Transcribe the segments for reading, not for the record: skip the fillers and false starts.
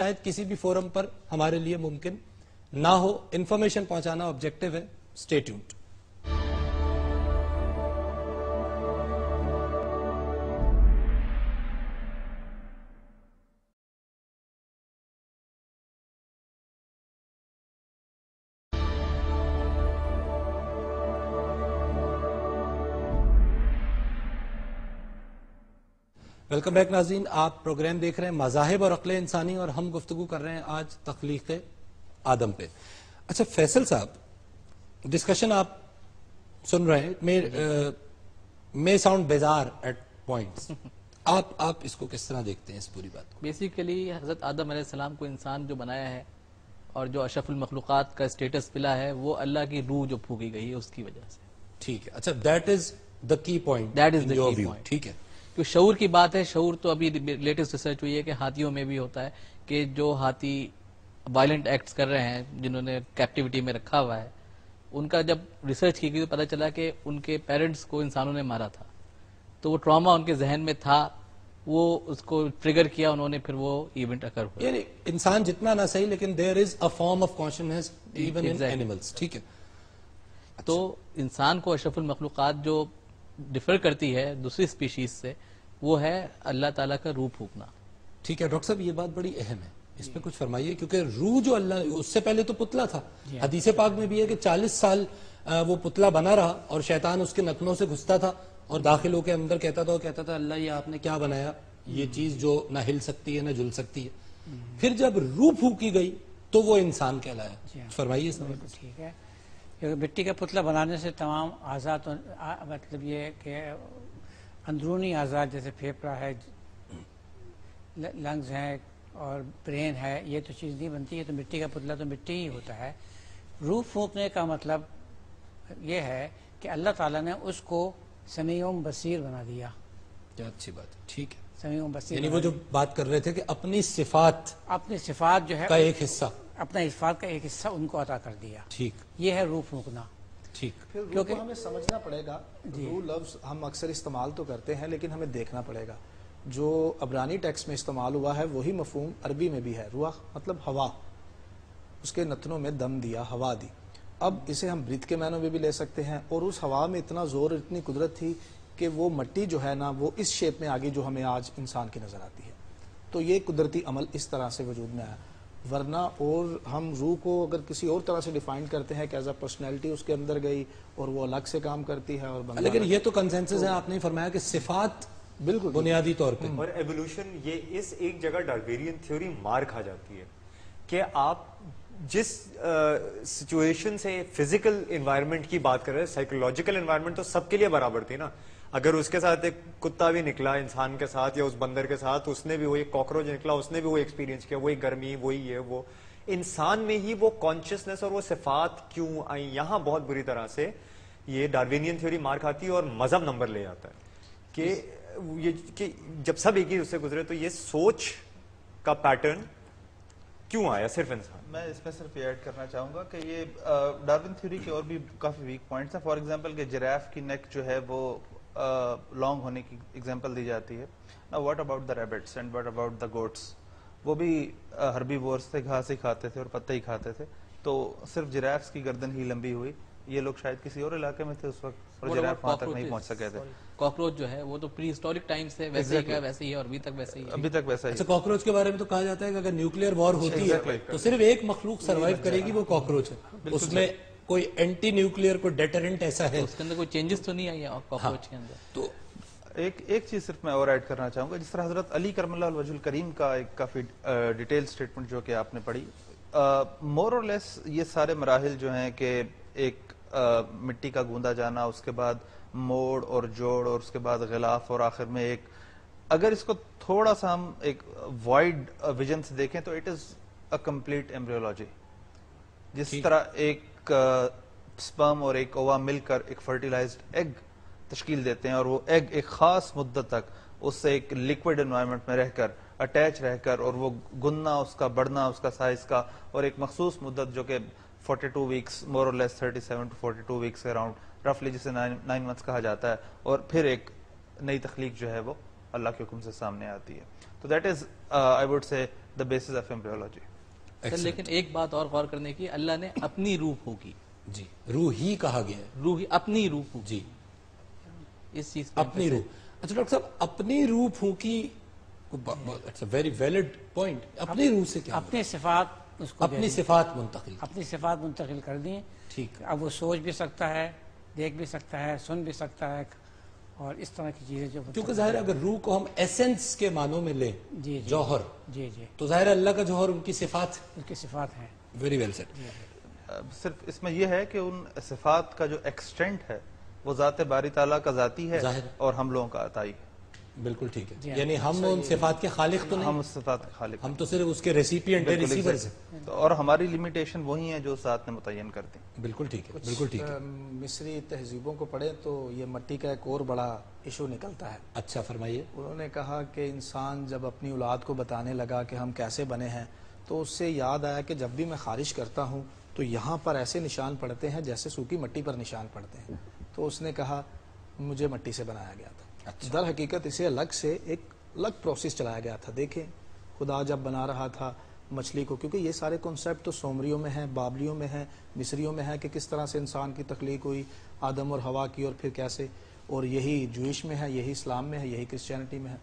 شاید کسی بھی فورم پر ہمارے لیے ممکن نہ ہو. انفارمیشن پہنچانا آبجیکٹو ہے. Stay tuned. ویلکم بیک ناظرین. آپ پروگرام دیکھ رہے ہیں مذاہب اور عقل انسانی اور ہم گفتگو کر رہے ہیں آج تخلیق آدم پہ. اچھا فیصل صاحب, ڈسکشن آپ سن رہے ہیں, میں ساؤنڈ بیزار ایٹ پوائنٹس. آپ اس کو کس طرح دیکھتے ہیں اس پوری بات کو؟ بیسیکلی حضرت آدم علیہ السلام کو انسان جو بنایا ہے اور جو اشرف المخلوقات کا اسٹیٹس ملا ہے وہ اللہ کی روح جو پھونکی گئی ہے اس کی وجہ سے. ٹھیک ہے. اچھا دیٹ از دا کی پوائنٹ. دیٹ از دا کی پوائنٹ. ٹھیک ہے. جو شعور کی بات ہے, شعور تو ابھی لیٹسٹ ریسرچ ہوئی ہے کہ ہاتھیوں میں بھی ہوتا ہے کہ جو ہاتھی وائلنٹ ایکٹس کر رہے ہیں جنہوں نے کیپٹیوٹی میں رکھا ہوا ہے, ان کا جب ریسرچ کی گئی تو پتہ چلا کہ ان کے پیرنٹس کو انسانوں نے مارا تھا, تو وہ ٹراما ان کے ذہن میں تھا, وہ اس کو ٹریگر کیا انہوں نے, پھر وہ ایونٹ اکر ہوا. یعنی انسان جتنا نہ صحیح لیکن there is a form of consciousness even in animals. ٹھیک ہے. تو انسان کو اشرف المخلوقات جو ڈفر کرتی ہے دوسری اسپیشیز سے وہ ہے اللہ تعالیٰ کا روح پھونکنا. ٹھیک ہے ڈاکٹر صاحب, یہ بات بڑی اہم ہے, اس پہ کچھ فرمائیے, کیونکہ روح جو اللہ, اس سے پہلے تو پتلا تھا. حدیث پاک میں بھی ہے کہ 40 سال وہ پتلا بنا رہا اور شیطان اس کے نتنوں سے گھستا تھا اور داخل ہو کے اندر کہتا تھا اللہ یہ آپ نے کیا بنایا, یہ چیز جو نہ ہل سکتی ہے نہ جل سکتی ہے. پھر جب روح پھونکی گئی تو وہ انسان کہلایا. فرمائیے اس میں. ٹھیک ہے. مٹی کا پتلا بنانے سے تمام اعضاء, مطلب یہ کہ اندرونی اعضاء جیسے پھیپڑا ہے, لنگز ہیں اور برین ہے, یہ تو چیز نہیں بنتی ہے. تو مٹی کا پتلا تو مٹی ہی ہوتا ہے. روح پھونکنے کا مطلب یہ ہے کہ اللہ تعالیٰ نے اس کو سمیع بصیر بنا دیا. کیا اچھی بات ہے. ٹھیک ہے. سمیع بصیر, یعنی وہ جو بات کر رہے تھے کہ اپنی صفات جو ہے کا ایک حصہ, اپنا صفات کا ایک حصہ ان کو عطا کر دیا. ٹھیک. یہ ہے روح پھونکنا. ٹھیک. کیونکہ ہمیں سمجھنا پڑے گا. روح لفظ ہم اکثر استعمال تو کرتے ہیں لیکن ہمیں دیکھنا پڑے گا جو عبرانی ٹیکسٹ میں استعمال ہوا ہے وہی مفہوم عربی میں بھی ہے. روح مطلب ہوا, اس کے نتنوں میں دم دیا, ہوا دی. اب اسے ہم برید کے معنوں میں بھی لے سکتے ہیں, اور اس ہوا میں اتنا زور, اتنی قدرت تھی کہ وہ مٹی جو ہے نا وہ اس شیپ میں آگے جو ہمیں آج انسان کی نظر آتی ہے. تو یہ قدرتی عمل اس طرح سے وجود میں آیا. ورنہ اور ہم روح کو اگر کسی اور طرح سے ڈیفائن کرتے ہیں کہ ایز اے پرسنالٹی اس کے اندر گئی اور وہ الگ سے کام کرتی ہے, اور لیکن یہ تو کنسنسس ہے, آپ نے فرمایا کہ صفات بالکل بنیادی طور پہ. اور ایوولوشن یہ اس ایک جگہ ڈاروینین تھیوری مار کھا جاتی ہے کہ آپ جس سچویشن سے فزیکل انوائرمنٹ کی بات کر رہے ہیں, سائیکولوجیکل انوائرمنٹ تو سب کے لیے برابر تھی نا. اگر اس کے ساتھ ایک کتا بھی نکلا انسان کے ساتھ یا اس بندر کے ساتھ, اس نے بھی وہی کاکروچ نکلا, اس نے بھی وہی ایکسپیرینس کیا, وہی گرمی, وہی یہ وہ. انسان میں ہی وہ کانشسنس اور وہ صفات کیوں آئیں, یہاں بہت بری طرح سے یہ ڈاروینین تھیوری مار کھاتی ہے اور مذہب نمبر لے آتا ہے کہ جب سب ایک ہی اس سے گزرے تو یہ سوچ کا پیٹرن کیوں آیا صرف انسان. میں اس میں صرف یہ ایڈ کرنا چاہوں گا کہ یہ ڈاروین تھیوری کے اور بھی کافی ویک پوائنٹس ہیں. فار ایگزامپل کہ جراف کی نیک جو ہے وہ لانگ ہونے کی ایگزامپل دی جاتی ہے. What about the rabbits and what about the goats, وہ بھی ہربی وورس تھے, گھاس ہی کھاتے تھے اور پتے ہی کھاتے تھے. تو صرف جرافس کی گردن ہی لمبی ہوئی, یہ لوگ شاید کسی اور علاقے میں تھے اس وقت اور جراف وہاں تک نہیں پہنچ سکے تھے. کاکروچ جو ہے وہ تو پری ہسٹورک ٹائم سے ویسے ہی ہے, ویسے ہی ہے اور ابھی تک ویسے ہی ہے. ابھی تک ویسا ہی. اچھا کاکروچ کے بارے میں تو کہا جاتا ہے کہ اگر نیوکلیئر وار ہوتی ہے تو صرف ایک مخلوق سروائیو کرے گی, وہ کاکروچ ہے. اس میں کوئی اینٹی نیوکلیئر کوئی ڈیٹرنٹ ایسا ہے, اس کے اندر کوئی چینجز تو نہیں آئی کاکروچ کے اندر. تو ایک چیز صرف میں اور ایڈ کرنا چاہوں گا, جس طرح حضرت علی کرم اللہ الوجہ الکریم کا ایک کافی ڈیٹیل سٹیٹمنٹ جو کہ آپ نے پڑھی, مور اور لیس یہ سارے مراحل جو ہیں کہ ایک مٹی کا گوندا جانا, اس کے بعد موڑ اور جوڑ, اور اس کے بعد غلاف, اور آخر میں ایک, اگر اس کو تھوڑا سا ہم ایک وائڈ ویژن سے دیکھیں تو it is a complete embryology. جس طرح ایک سپرم اور ایک اووا مل کر ایک فرٹیلائزڈ ایگ تشکیل دیتے ہیں, اور وہ ایگ ایک خاص مدت تک اس سے ایک لیکوڈ انوائرمنٹ میں رہ کر, اٹیچ رہ کر, اور وہ گننا, اس کا بڑھنا, اس کا سائز کا, اور ایک مخصوص مدت جو کہ 42 ویکس, مور اور لیس 37 to 42 ویکس کے اراؤنڈ رفلی, جسے 9 منتھس کہا جاتا ہے, اور پھر ایک نئی تخلیق جو ہے وہ اللہ کے حکم سے سامنے آتی ہے. تو that is I would say the basis of embryology. سر لیکن ایک بات اور غور کرنے کی, اللہ نے اپنی روح پھونکی, جی روح ہی کہا گیا ہے, روح اپنی روح پھونکی, جی اس چیز اپنی روح. اچھا ڈاکٹر صاحب, اپنی روح پھونکی, it's a very valid point. اپنی روح سے کیا, اپنی صفات اس کو اپنی صفات منتقل, اپنی صفات منتقل کر دیں. ٹھیک, اب وہ سوچ بھی سکتا ہے, دیکھ بھی سکتا ہے, سن بھی سکتا ہے, اور اس طرح کی چیزیں جو کیونکہ ظاہر ہے اگر روح کو ہم ایسنس کے معنوں میں لیں, جی جوہر, جی جی تو ظاہر ہے اللہ کا جوہر ان کی صفات, اس کی صفات ہیں. Very well said. صرف اس میں یہ ہے کہ ان صفات کا جو ایکسٹینٹ ہے وہ ذات باری تعالیٰ کا ذاتی ہے ظاہر. اور ہم لوگوں کا عطائی ہے. بالکل ٹھیک ہے, جی یعنی ہم ان صفات کے خالق تو ہم نہیں, اس صفات کے خالق ہم تو صرف اس کے ریسیپینٹ ہیں, ریسیورز ہیں. اور ہماری لمیٹیشن وہی ہیں جو ذات نے متعین کر دی. بالکل ٹھیک ہے, بالکل ٹھیک ہے. مصری تہذیبوں کو پڑھیں تو یہ مٹی کا ایک اور بڑا ایشو نکلتا ہے. اچھا فرمائیے. انہوں نے کہا کہ انسان جب اپنی اولاد کو بتانے لگا کہ ہم کیسے بنے ہیں, تو اس سے یاد آیا کہ جب بھی میں خارش کرتا ہوں تو یہاں پر ایسے نشان پڑتے ہیں جیسے سوکھی مٹی پر نشان پڑتے ہیں. تو اس نے کہا مجھے مٹی سے بنایا گیا تھا. در حقیقت اسے الگ سے ایک الگ پروسیس چلایا گیا تھا. دیکھیں خدا جب بنا رہا تھا مچھلی کو, کیونکہ یہ سارے کنسیپٹ تو سومریوں میں ہیں, بابلیوں میں ہیں, مصریوں میں ہیں کہ کس طرح سے انسان کی تخلیق ہوئی, آدم اور حوا کی, اور پھر کیسے, اور یہی جوئش میں ہے, یہی اسلام میں ہے, یہی کرسچینٹی میں ہے.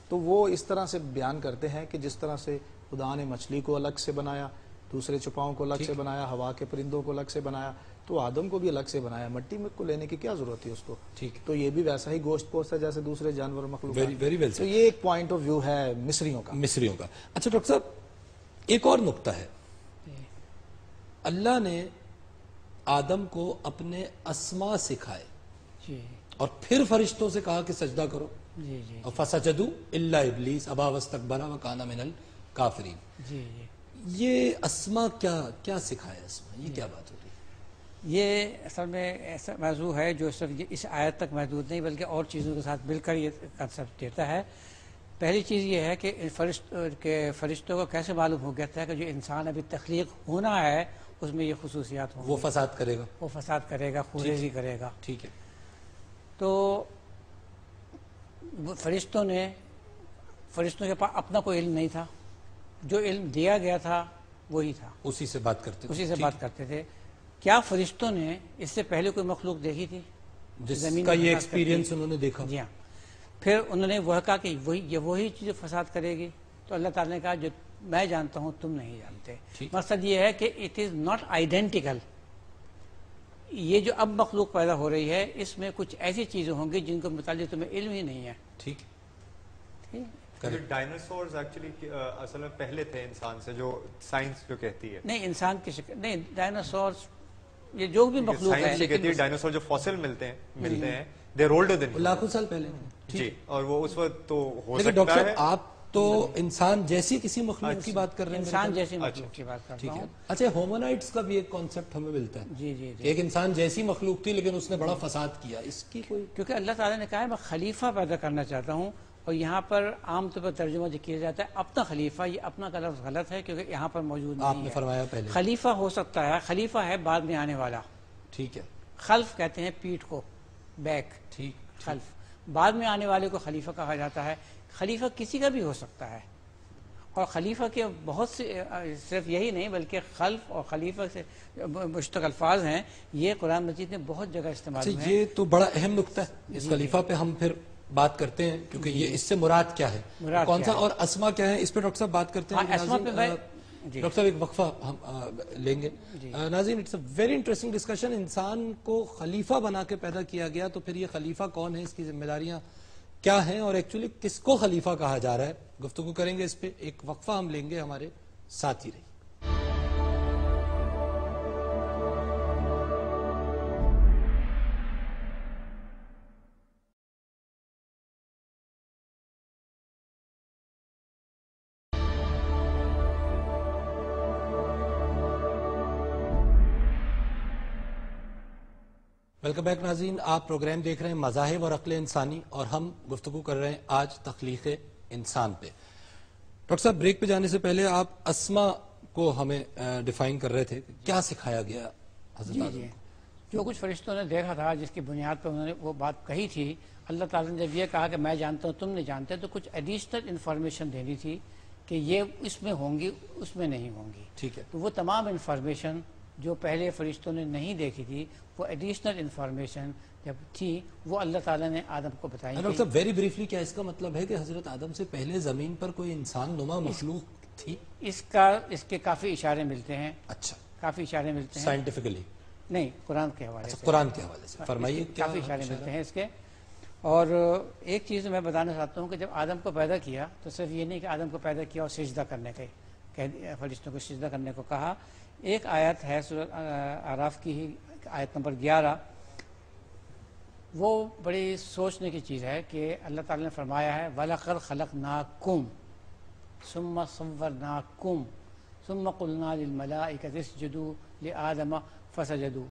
تو وہ اس طرح سے بیان کرتے ہیں کہ جس طرح سے خدا نے مچھلی کو الگ سے بنایا, دوسرے چھپاؤں کو الگ سے بنایا, ہوا کے پرندوں کو الگ سے بنایا, تو آدم کو بھی الگ سے بنایا. مٹی میں کو لینے کی کیا ضرورت ہے اس کو, ٹھیک, تو یہ بھی ویسا ہی گوشت پوست ہے جیسے دوسرے جانور مخلوق. Very well. تو یہ ایک پوائنٹ آف ویو ہے مصریوں کا. مصریوں کا. اچھا ڈاکٹر صاحب, ایک اور نقطہ ہے, اللہ نے آدم کو اپنے اسما سکھائے, جی اور پھر فرشتوں سے کہا کہ سجدہ کرو, جی جی اور فسجدوا الا ابلیس ابا واستکبر وکان من الکافرین. جی جی یہ اسما کیا سکھایا, اسما یہ کیا بات ہوتی ہے؟ یہ اصل میں ایسا موضوع ہے جو صرف اس آیت تک محدود نہیں بلکہ اور چیزوں کے ساتھ مل کر یہ کنسپٹ دیتا ہے. پہلی چیز یہ ہے کہ فرشتوں کو کیسے معلوم ہو گیا تھا کہ جو انسان ابھی تخلیق ہونا ہے اس میں یہ خصوصیات ہوں, وہ فساد کرے گا, وہ فساد کرے گا, خوریزی کرے گا. ٹھیک ہے. تو فرشتوں کے پاس اپنا کوئی علم نہیں تھا, جو علم دیا گیا تھا وہی تھا, اسی سے بات کرتے تھے, اسی سے بات کرتے تھے. کیا فرشتوں نے اس سے پہلے کوئی مخلوق دیکھی تھی جس کا یہ ایکسپیرینس انہوں نے دیکھا؟ جی ہاں. پھر انہوں نے وہ کہا کہ وہی چیز فساد کرے گی, تو اللہ تعالیٰ نے کہا جو میں جانتا ہوں تم نہیں جانتے. مقصد یہ ہے کہ اٹ از ناٹ آئیڈینٹیکل. یہ جو اب مخلوق پیدا ہو رہی ہے اس میں کچھ ایسی چیزیں ہوں گی جن کو متعلق تمہیں علم ہی نہیں ہے. ٹھیک. ڈائناسورز ایکچولی اصل میں پہلے تھے انسان سے, جو سائنس جو کہتی ہے. نہیں, انسان کی شکل نہیں, ڈائناسورز یہ جو بھی مخلوق ہے, لیکن ڈائناسور جو فوسل ملتے ہیں دے اولڈر دین لاکھوں سال پہلے. جی, اور وہ اس وقت تو ہو لیکن ڈاکٹر سکتا ہے. صاحب آپ تو انسان جیسی کسی مخلوق کی بات کر رہے ہیں, انسان جیسی مخلوق کی بات کرتا ہوں. اچھا, ہومونائٹس کا بھی ایک کانسیپٹ ہمیں ملتا ہے. جی جی جی. ایک انسان جیسی مخلوق تھی لیکن اس نے بڑا فساد کیا, اس کی کوئی, کیونکہ اللہ تعالیٰ نے کہا ہے میں خلیفہ پیدا کرنا چاہتا ہوں, اور یہاں پر عام طور پر ترجمہ جو کیا جاتا ہے اپنا خلیفہ, یہ اپنا کا لفظ غلط ہے کیونکہ یہاں پر موجود نہیں ہے. آپ نے فرمایا پہلے خلیفہ ہو سکتا ہے, خلیفہ ہے بعد میں آنے والا. ٹھیک ہے. خلف کہتے ہیں پیٹھ کو, بیک. ٹھیک. خلف, بعد میں آنے والے کو خلیفہ کہا جاتا ہے. خلیفہ کسی کا بھی ہو سکتا ہے, اور خلیفہ کے بہت سے, صرف یہی نہیں بلکہ خلف اور خلیفہ سے مشتق الفاظ ہیں, یہ قرآن مجید میں بہت جگہ استعمال ہوئے ہیں. یہ تو بڑا اہم نقطہ ہے, اس خلیفہ پہ ہم پھر بات کرتے ہیں کیونکہ یہ اس سے مراد کیا ہے, کون سا, اور اسما کیا ہے, اس پہ ڈاکٹر صاحب بات کرتے ہیں. ڈاکٹر صاحب ایک وقفہ ہم لیں گے. ناظرین, it's a very interesting discussion. انسان کو خلیفہ بنا کے پیدا کیا گیا, تو پھر یہ خلیفہ کون ہے, اس کی ذمہ داریاں کیا ہیں, اور ایکچولی کس کو خلیفہ کہا جا رہا ہے, گفتگو کریں گے اس پہ. ایک وقفہ ہم لیں گے, ہمارے ساتھ ہی رہیے. ویلکم بیک ناظرین, آپ پروگرام دیکھ رہے ہیں مذاہب اور عقل انسانی, اور ہم گفتگو کر رہے ہیں آج تخلیق انسان پہ. ڈاکٹر صاحب, بریک پہ جانے سے پہلے آپ اسما کو ہمیں ڈیفائن کر رہے تھے, کیا سکھایا گیا حضرت آدم؟ جی, جو کچھ فرشتوں نے دیکھا تھا جس کی بنیاد پر انہوں نے وہ بات کہی تھی, اللہ تعالیٰ نے جب یہ کہا کہ میں جانتا ہوں تم نہیں جانتے, تو کچھ ایڈیشنل انفارمیشن دینی تھی کہ یہ اس میں ہوں گی اس میں نہیں ہوں گی. ٹھیک ہے. تو وہ تمام انفارمیشن جو پہلے فرشتوں نے نہیں دیکھی تھی وہ ایڈیشنل انفارمیشن جب تھی وہ اللہ تعالیٰ نے آدم کو بتائی. ڈاکٹر صاحب ویری بریفلی کیا اس کا مطلب ہے کہ حضرت آدم سے پہلے زمین پر کوئی انسان نما مخلوق تھی؟ اس کے کافی اشارے ملتے ہیں. اچھا. کافی اشارے ملتے ہیں سائنٹیفکلی نہیں قرآن کے حوالے سے. قرآن کے حوالے سے فرمائیے. کافی اشارے ملتے ہیں اس کے. اور ایک چیز میں بتانا چاہتا ہوں کہ جب آدم کو پیدا کیا تو صرف یہ نہیں کہ آدم کو پیدا کیا اور سجدہ کرنے کے فرشتوں کو سجدہ کرنے کو کہا. ایک آیت ہے سورۃ اعراف کی ہی آیت نمبر 11. وہ بڑی سوچنے کی چیز ہے کہ اللہ تعالیٰ نے فرمایا ہے وَلَقَدْ خَلَقْنَاكُمْ ثُمَّ صَوَّرْنَاكُمْ ثُمَّ قُلْنَا لِلْمَلَائِكَةِ اسْجُدُوا لِآدَمَ فَسَجَدُوا